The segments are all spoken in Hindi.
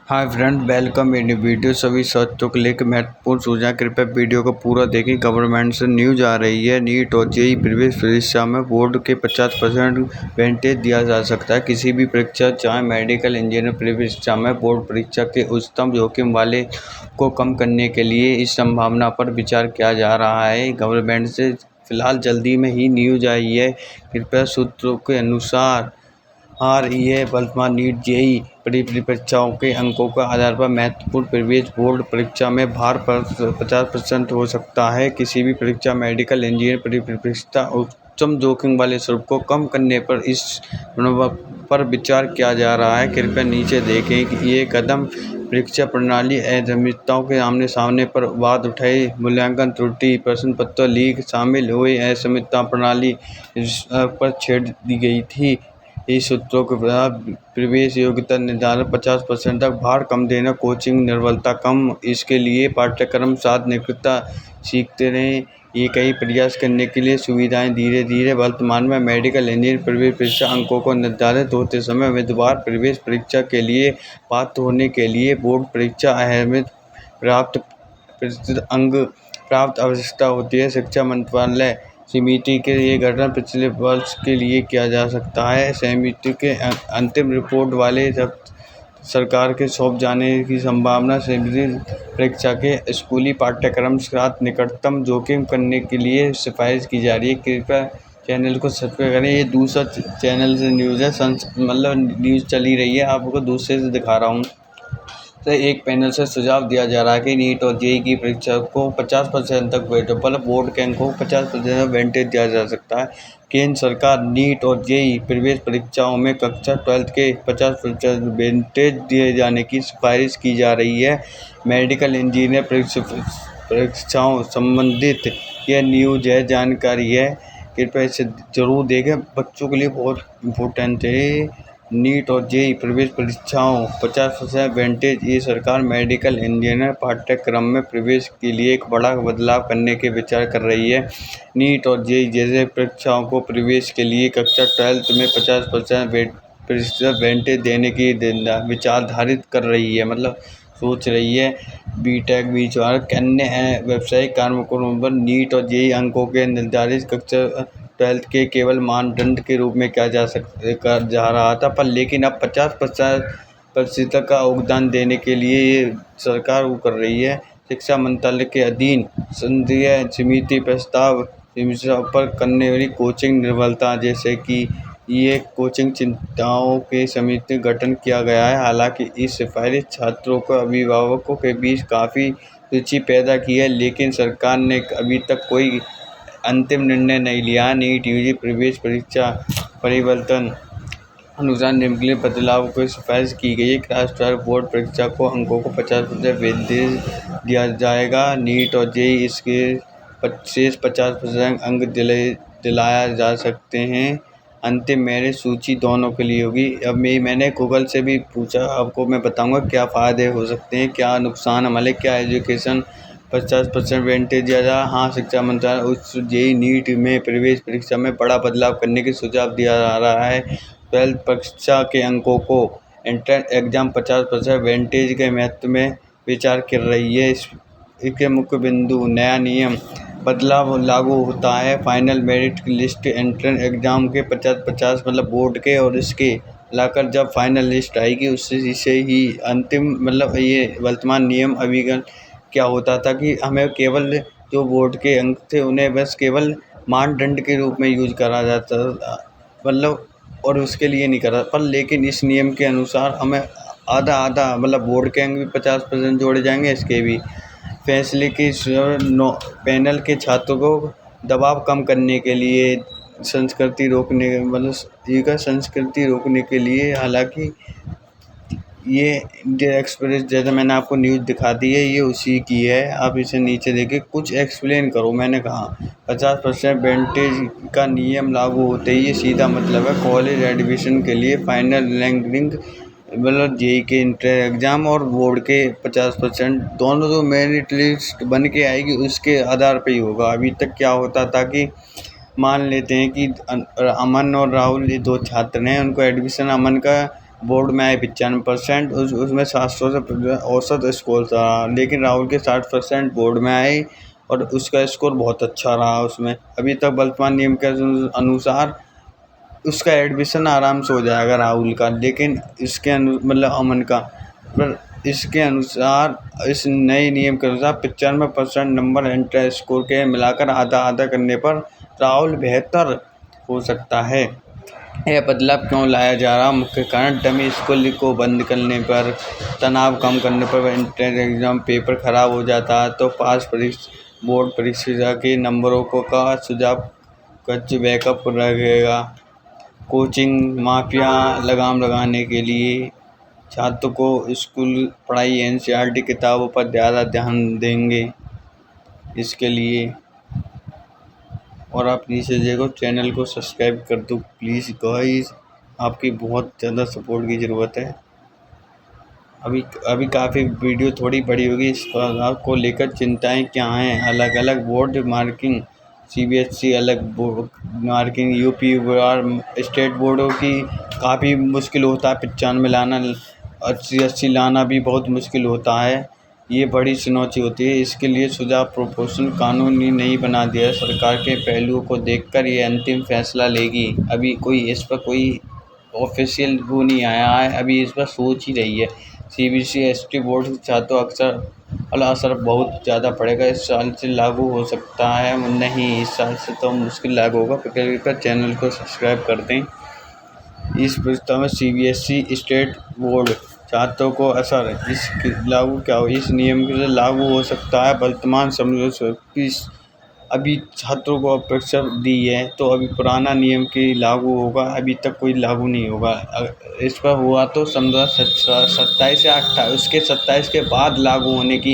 Hi friend, welcome in video. सभी छात्रों के लिए एक महत्वपूर्ण सूचना, कृपया वीडियो को पूरा देखें। गवर्नमेंट से न्यूज आ रही है, नीट और जेईई प्रवेश परीक्षा में बोर्ड के 50% वेटेज दिया जा सकता है। किसी भी परीक्षा, चाहे मेडिकल, इंजीनियरिंग प्रवेश परीक्षा में, बोर्ड परीक्षा के उच्चतम जोखिम वाले को कम करने के लिए इस संभावना पर विचार किया जा रहा है। गवर्नमेंट से फिलहाल जल्दी में ही न्यूज आई है। कृपया सूत्रों के अनुसार ये वर्तमान नीट जेईई परीक्षाओं के अंकों के आधार पर महत्वपूर्ण प्रवेश बोर्ड परीक्षा में भार पर 50% हो सकता है। किसी भी परीक्षा, मेडिकल, इंजीनियरिंग परीक्षा उच्चतम जोखिम वाले स्वरूप को कम करने पर इस पर विचार किया जा रहा है। कृपया नीचे देखें कि ये कदम परीक्षा प्रणाली अनियमितताओं के आमने सामने पर वाद उठाए, मूल्यांकन त्रुटि, प्रश्न पत्र लीक शामिल हुए अनियमितता प्रणाली पर छेड़ दी गई थी। इस सूत्रों के प्रभाव प्रवेश योग्यता निर्धारण 50% तक भार कम देना, कोचिंग निर्भरता कम, इसके लिए पाठ्यक्रम साथ निकटता सीखते रहें। ये कई प्रयास करने के लिए सुविधाएं धीरे धीरे। वर्तमान में मेडिकल, इंजीनियरिंग प्रवेश परीक्षा अंकों को निर्धारित होते समय उम्मीदवार प्रवेश परीक्षा के लिए पात्र होने के लिए बोर्ड परीक्षा अहमियत प्राप्त प्रतिशत अंक प्राप्त आवश्यकता होती है। शिक्षा मंत्रालय समिति के ये गठन पिछले वर्ष के लिए किया जा सकता है। समिति के अंतिम रिपोर्ट वाले सरकार के सौंप जाने की संभावना। समिति परीक्षा के स्कूली पाठ्यक्रम के साथ निकटतम जोखिम करने के लिए सिफारिश की जा रही है। कृपया चैनल को सब्सक्राइब करें। ये दूसरा चैनल से न्यूज़ है, मतलब न्यूज़ चली रही है, आपको दूसरे से दिखा रहा हूँ। तो एक पैनल से सुझाव दिया जा रहा है कि नीट और जेईई की परीक्षा को 50% तक मतलब बोर्ड के अंकों को 50% वेटेज दिया जा सकता है। केंद्र सरकार नीट और जेईई प्रवेश परीक्षाओं में कक्षा 12 के 50% वेटेज दिए जाने की सिफारिश की जा रही है। मेडिकल, इंजीनियर परीक्षाओं संबंधित यह न्यूज है, जानकारी है, कृपया इसे जरूर देखें। बच्चों के लिए बहुत इम्पोर्टेंट है। नीट और जेईई प्रवेश परीक्षाओं 50% वेटेज। ये सरकार मेडिकल, इंजीनियरिंग पाठ्यक्रम में प्रवेश के लिए एक बड़ा बदलाव करने के विचार कर रही है। नीट और जेईई जैसे परीक्षाओं को प्रवेश के लिए कक्षा 12 में 50% वेटेज देने की विचारधारित कर रही है, मतलब सोच रही है। बीटेक, बीचवार अन्य व्यावसायिक कार्यक्रमों पर नीट और जेईई अंकों के निर्धारित कक्षा 12 के केवल मानदंड के रूप में किया जा रहा था, पर लेकिन अब 50% का योगदान देने के लिए ये सरकार वो कर रही है। शिक्षा मंत्रालय के अधीन संसदीय समिति प्रस्ताव पर करने वाली कोचिंग निर्भरता, जैसे कि ये कोचिंग चिंताओं के समिति गठन किया गया है। हालांकि इस सिफारिश छात्रों को अभिभावकों के बीच काफ़ी रुचि पैदा की है, लेकिन सरकार ने अभी तक कोई अंतिम निर्णय नहीं लिया। नीट यूजी प्रवेश परीक्षा परिवर्तन अनुसार निम्नलिखित बदलाव को सिफारिश की गई है। राष्ट्रीय बोर्ड परीक्षा को अंकों को 50% वेटेज दिया जाएगा। नीट और जेईई इसके शेष 50% अंक दिलाया जा सकते हैं। अंतिम मेरिट सूची दोनों के लिए होगी। अब मैंने गूगल से भी पूछा, आपको मैं बताऊंगा क्या फ़ायदे हो सकते हैं, क्या नुकसान हमारे, क्या एजुकेशन 50% वेटेज दिया जाए। हाँ, शिक्षा मंत्रालय उच्च जेईई नीट में प्रवेश परीक्षा में बड़ा बदलाव करने की सुझाव दिया जा रहा है। 12 परीक्षा के अंकों को एंट्रेंस एग्जाम 50% वेटेज के महत्व में विचार कर रही है। इसके मुख्य बिंदु: नया नियम बदलाव लागू होता है। Final merit list entrance exam के 50-50 मतलब बोर्ड के और इसके लाकर जब फाइनल लिस्ट आएगी उससे ही अंतिम, मतलब ये वर्तमान नियम अभी क्या होता था कि हमें केवल जो बोर्ड के अंक थे उन्हें बस केवल मानदंड के रूप में यूज करा जाता था, मतलब और उसके लिए नहीं करा, पर लेकिन इस नियम के अनुसार हमें आधा आधा, मतलब बोर्ड के अंक भी 50% जोड़े जाएंगे, इसके भी। फैसले के पैनल के छात्रों को दबाव कम करने के लिए संस्कृति रोकने के लिए, हालांकि ये इंडिया एक्सप्रेस जैसे मैंने आपको न्यूज़ दिखा दी है, ये उसी की है। आप इसे नीचे देखिए, कुछ एक्सप्लेन करो। मैंने कहा 50% वेटेज का नियम लागू होते ही ये सीधा मतलब है कॉलेज एडमिशन के लिए फाइनल रैंकिंग, मतलब जेईई के इंटर एग्ज़ाम और बोर्ड के 50% दोनों जो मेरिट लिस्ट बन के आएगी उसके आधार पे ही होगा। अभी तक क्या होता था कि मान लेते हैं कि अमन और राहुल, ये दो छात्र हैं, उनको एडमिशन अमन का बोर्ड में आए 95%, उसमें 700 से औसत स्कोर था, लेकिन राहुल के 60% बोर्ड में आए और उसका स्कोर बहुत अच्छा रहा उसमें। अभी तक वर्तमान नियम के अनुसार उसका एडमिशन आराम से हो जाएगा राहुल का, लेकिन इसके मतलब अमन का, पर इसके अनुसार इस नए नियम के अनुसार 95% नंबर एंट्रेंस स्कोर के मिलाकर आधा आधा करने पर राहुल बेहतर हो सकता है। यह बदलाव क्यों लाया जा रहा? मुख्य कारण डमी स्कूल को बंद करने पर, तनाव कम करने पर एंट्रेंस एग्जाम पेपर खराब हो जाता है तो बोर्ड परीक्षा के नंबरों का सुझाव कच्चे बैकअप रहेगा। कोचिंग माफिया लगाम लगाने के लिए छात्रों को स्कूल पढ़ाई एनसीईआरटी किताबों पर ज़्यादा ध्यान देंगे इसके लिए। और आप नीचे देखो, चैनल को सब्सक्राइब कर दो प्लीज़ गाइस, आपकी बहुत ज़्यादा सपोर्ट की ज़रूरत है। अभी काफ़ी वीडियो थोड़ी बड़ी होगी, इस पर को लेकर चिंताएं क्या हैं? अलग अलग बोर्ड मार्किंग, सीबीएसई अलग बोर्ड मार्किंग, यूपी और स्टेट बोर्डों की काफ़ी मुश्किल होता है। 95 लाना, 80 लाना भी बहुत मुश्किल होता है। ये बड़ी चुनौती होती है। इसके लिए सुझाव प्रोपोर्शन कानूनी नहीं बना दिया है। सरकार के पहलुओं को देखकर ये अंतिम फैसला लेगी। अभी कोई इस पर कोई ऑफिशियल वो नहीं आया है, अभी इस पर सोच ही रही है। सीबीएसई एसटी बोर्ड के छात्रों अक्सर असर बहुत ज़्यादा पड़ेगा। इस साल से लागू हो सकता है, नहीं इस साल से तो मुश्किल लागू होगा। कृपया चैनल को सब्सक्राइब कर दें। इस प्रस्ताव में सीबीएसई स्टेट बोर्ड छात्रों को असर लागू क्या हो, इस नियम से लागू हो सकता है। वर्तमान समय अभी छात्रों को परीक्षा दी है तो अभी पुराना नियम की लागू होगा, अभी तक कोई लागू नहीं होगा। इस पर हुआ तो 27 या 28, उसके 27 के बाद लागू होने की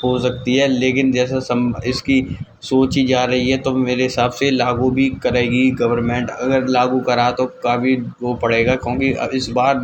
हो सकती है, लेकिन जैसा इसकी सोची जा रही है तो मेरे हिसाब से लागू भी करेगी गवर्नमेंट। अगर लागू करा तो काफ़ी वो पड़ेगा, क्योंकि इस बार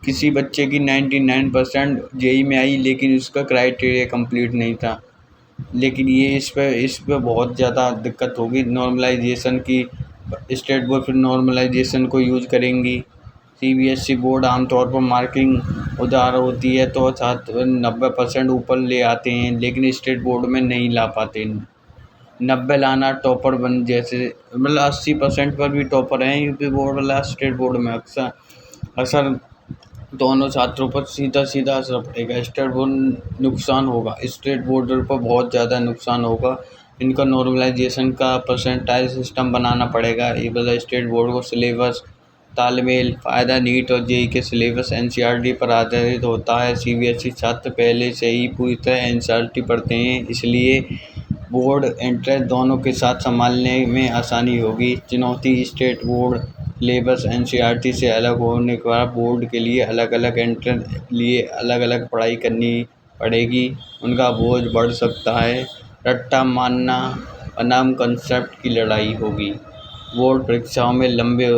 किसी बच्चे की 99% जेई में आई, लेकिन उसका क्राइटेरिया कंप्लीट नहीं था। लेकिन ये इस पे बहुत ज़्यादा दिक्कत होगी नॉर्मलाइजेशन की। स्टेट बोर्ड फिर नॉर्मलाइजेशन को यूज करेंगी। सीबीएसई बोर्ड आमतौर पर मार्किंग उदार होती है तो छात्र 90% ऊपर ले आते हैं, लेकिन स्टेट बोर्ड में नहीं ला पाते। 90 लाना टॉपर बन जैसे, मतलब 80% पर भी टॉपर हैं यूपी बोर्ड वाला। स्टेट बोर्ड में अक्सर असर दोनों छात्रों पर सीधा असर पड़ेगा। स्टेट बोर्ड नुकसान होगा, स्टेट बोर्ड पर बहुत ज़्यादा नुकसान होगा। इनका नॉर्मलाइजेशन का परसेंटाइज सिस्टम बनाना पड़ेगा। ये मतलब स्टेट बोर्ड को सिलेबस तालमेल फ़ायदा, नीट और जेई के सिलेबस एनसीईआरटी पर आधारित होता है। सीबीएसई छात्र पहले से ही पूरी तरह एनसीईआरटी पढ़ते हैं, इसलिए बोर्ड एंट्रेंस दोनों के साथ संभालने में आसानी होगी। चुनौती, स्टेट बोर्ड सिलेबस एनसीईआरटी से अलग होने के बाद बोर्ड के लिए अलग अलग एंट्रेंस लिए अलग अलग पढ़ाई करनी पड़ेगी, उनका बोझ बढ़ सकता है। रट्टा मारना बनाम कंसेप्ट की लड़ाई होगी। बोर्ड परीक्षाओं में लंबे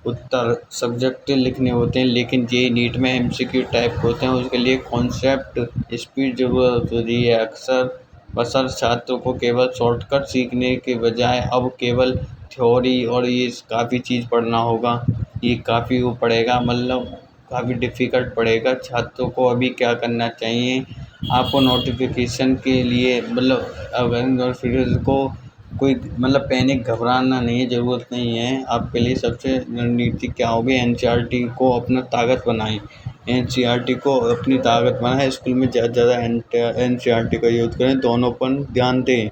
उत्तर सब्जेक्ट लिखने होते हैं, लेकिन जेईई नीट में एमसीक्यू टाइप होते हैं, उसके लिए कॉन्सेप्ट स्पीड ज़रूरत होती है। अक्सर बसर छात्रों को केवल शॉर्टकट सीखने के बजाय अब केवल थ्योरी और ये काफ़ी चीज़ पढ़ना होगा। ये काफ़ी वो पड़ेगा, मतलब काफ़ी डिफ़िकल्ट पड़ेगा छात्रों को। अभी क्या करना चाहिए आपको? नोटिफिकेशन के लिए मतलब अगर नोटिफिकेशन को कोई मतलब पैनिक घबराना नहीं है, ज़रूरत नहीं है। आपके लिए सबसे रणनीति क्या होगी? एनसीईआरटी को अपना ताकत बनाएं। एनसीईआरटी को अपनी ताकत बनाएं, स्कूल में ज़्यादा से ज़्यादा एनसीईआरटी का यूज़ करें, दोनों पर ध्यान दें।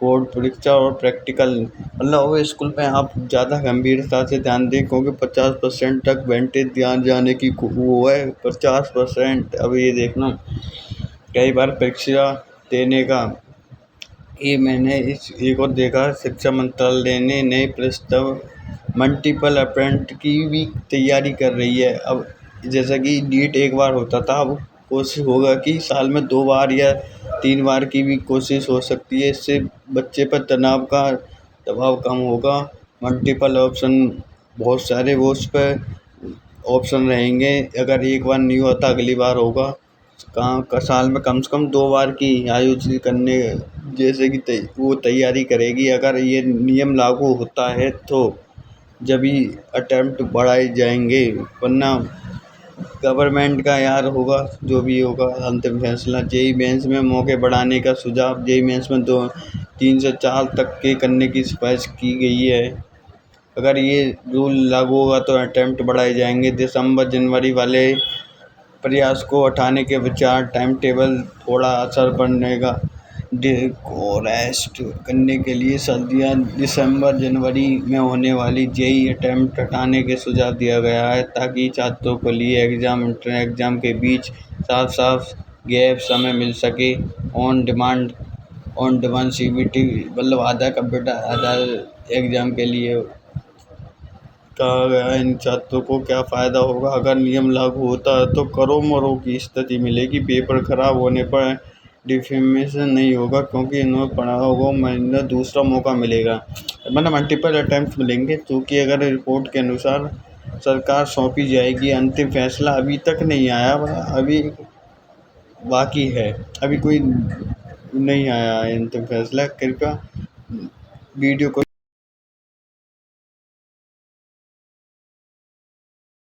बोर्ड परीक्षा और प्रैक्टिकल, मतलब वो स्कूल में आप ज़्यादा गंभीरता से ध्यान दें, क्योंकि 50% तक वेंटेज ध्यान जाने की वो है। 50%। अब ये देखना, कई बार परीक्षा देने का ये मैंने एक और देखा, शिक्षा मंत्रालय ने नए प्रस्ताव मल्टीपल अटेम्प्ट की भी तैयारी कर रही है। अब जैसा कि नीट एक बार होता था, अब कोशिश होगा कि साल में 2 बार या 3 बार की भी कोशिश हो सकती है। इससे बच्चे पर तनाव का दबाव कम होगा। मल्टीपल ऑप्शन, बहुत सारे वो उस पर ऑप्शन रहेंगे। अगर एक बार नहीं हुआ तो अगली बार होगा। साल में कम से कम 2 बार की आयोजित करने जैसे कि वो तैयारी करेगी। अगर ये नियम लागू होता है तो जब ही अटेम्प्ट बढ़ाए जाएंगे, वरना गवर्नमेंट का यार होगा जो भी होगा अंतिम फैसला। जेई मेंस में मौके बढ़ाने का सुझाव। जेई मेंस में 3 से 4 तक के करने की सिफारिश की गई है। अगर ये रूल लागू होगा तो अटेम्प्ट बढ़ाए जाएंगे। दिसंबर जनवरी वाले प्रयास को हटाने के विचार। टाइम टेबल थोड़ा असर पड़ने का को रेस्ट करने के लिए सर्दियाँ दिसंबर जनवरी में होने वाली जेई अटेम्प्ट हटाने के सुझाव दिया गया है, ताकि छात्रों के लिए एग्ज़ाम इंटर एग्ज़ाम के बीच साफ गैप समय मिल सके। ऑन डिमांड सीबीटी मतलब आधा कंप्यूटर आधा एग्ज़ाम के लिए कहा गया है। इन छात्रों को क्या फ़ायदा होगा? अगर नियम लागू होता है तो करो मरो की स्थिति मिलेगी। पेपर खराब होने पर डिफेमेशन नहीं होगा, क्योंकि इन्होंने पढ़ा होगा, इन्हें दूसरा मौका मिलेगा, मतलब मल्टीपल अटैम्प्ट मिलेंगे। क्योंकि अगर रिपोर्ट के अनुसार सरकार सौंपी जाएगी, अंतिम फैसला अभी तक नहीं आया, अभी बाकी है, अभी कोई नहीं आया है अंतिम फैसला। कृपया वीडियो को